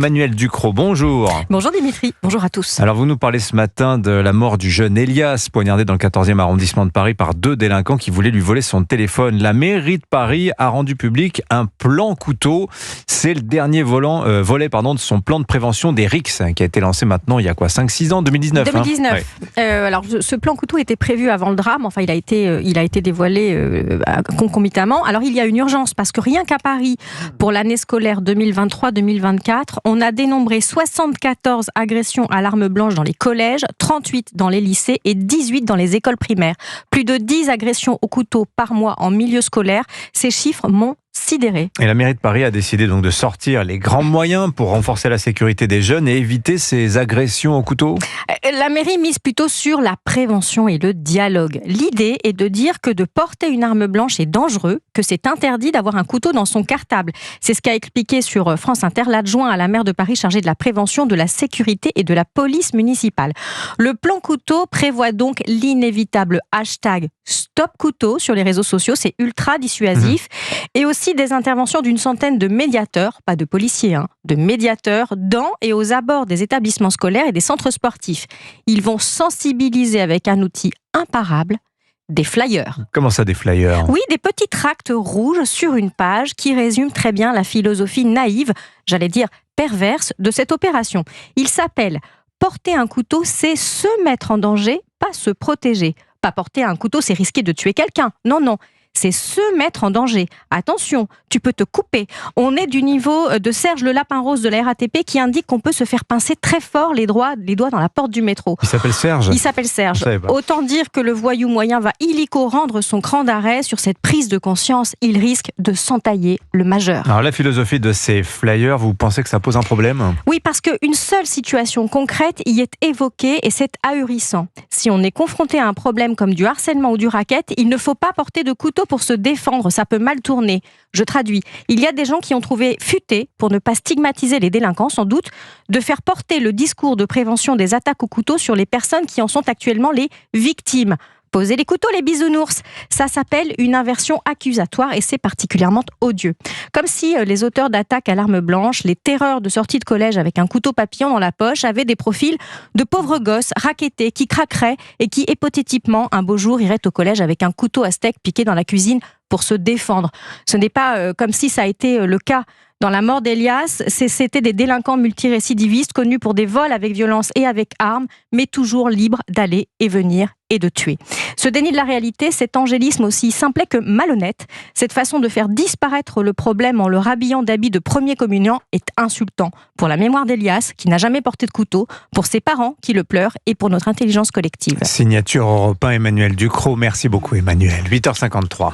Emmanuel Ducrot, bonjour. Bonjour Dimitri, bonjour à tous. Alors vous nous parlez ce matin de la mort du jeune Elias, poignardé dans le 14e arrondissement de Paris par deux délinquants qui voulaient lui voler son téléphone. La mairie de Paris a rendu public un plan couteau. C'est le dernier volet de son plan de prévention des RICS qui a été lancé maintenant il y a 5-6 ans, 2019. 2019. Ouais. Alors ce plan couteau était prévu avant le drame, enfin il a été dévoilé concomitamment. Alors il y a une urgence parce que rien qu'à Paris, pour l'année scolaire 2023-2024, on a dénombré 74 agressions à l'arme blanche dans les collèges, 38 dans les lycées et 18 dans les écoles primaires. Plus de 10 agressions au couteau par mois en milieu scolaire. Ces chiffres m'ont sidéré. Et la mairie de Paris a décidé donc de sortir les grands moyens pour renforcer la sécurité des jeunes et éviter ces agressions au couteau. La mairie mise plutôt sur la prévention et le dialogue. L'idée est de dire que de porter une arme blanche est dangereux, que c'est interdit d'avoir un couteau dans son cartable. C'est ce qu'a expliqué sur France Inter l'adjoint à la maire de Paris chargé de la prévention, de la sécurité et de la police municipale. Le plan couteau prévoit donc l'inévitable hashtag Stop Couteau sur les réseaux sociaux, c'est ultra dissuasif, et aussi des interventions d'une centaine de médiateurs, pas de policiers, de médiateurs dans et aux abords des établissements scolaires et des centres sportifs. Ils vont sensibiliser avec un outil imparable, des flyers. Comment ça, des flyers ? Oui, des petits tracts rouges sur une page qui résument très bien la philosophie naïve, j'allais dire perverse, de cette opération. Il s'appelle « Porter un couteau, c'est se mettre en danger, pas se protéger ». Pas porter un couteau, c'est risquer de tuer quelqu'un. Non, non. C'est se mettre en danger. Attention, tu peux te couper. On est du niveau de Serge le lapin rose de la RATP qui indique qu'on peut se faire pincer très fort les doigts dans la porte du métro. Il s'appelle Serge ? Il s'appelle Serge. Autant dire que le voyou moyen va illico rendre son cran d'arrêt sur cette prise de conscience. Il risque de s'entailler le majeur. Alors la philosophie de ces flyers, vous pensez que ça pose un problème ? Oui, parce qu'une seule situation concrète y est évoquée et c'est ahurissant. Si on est confronté à un problème comme du harcèlement ou du racket, il ne faut pas porter de couteau pour se défendre, ça peut mal tourner. Je traduis. Il y a des gens qui ont trouvé futé, pour ne pas stigmatiser les délinquants sans doute, de faire porter le discours de prévention des attaques au couteau sur les personnes qui en sont actuellement les victimes. Posez les couteaux, les bisounours. Ça s'appelle une inversion accusatoire et c'est particulièrement odieux. Comme si les auteurs d'attaques à l'arme blanche, les terreurs de sortie de collège avec un couteau papillon dans la poche avaient des profils de pauvres gosses rackettés qui craqueraient et qui, hypothétiquement, un beau jour, iraient au collège avec un couteau à steak piqué dans la cuisine pour se défendre. Ce n'est pas comme si ça a été le cas. Dans la mort d'Elias, c'était des délinquants multirécidivistes connus pour des vols avec violence et avec armes, mais toujours libres d'aller et venir et de tuer. Ce déni de la réalité, cet angélisme aussi simplet que malhonnête, cette façon de faire disparaître le problème en le rhabillant d'habits de premier communiant est insultant pour la mémoire d'Elias, qui n'a jamais porté de couteau, pour ses parents qui le pleurent et pour notre intelligence collective. Signature Europe 1, Emmanuel Ducrot. Merci beaucoup Emmanuel. 8h53.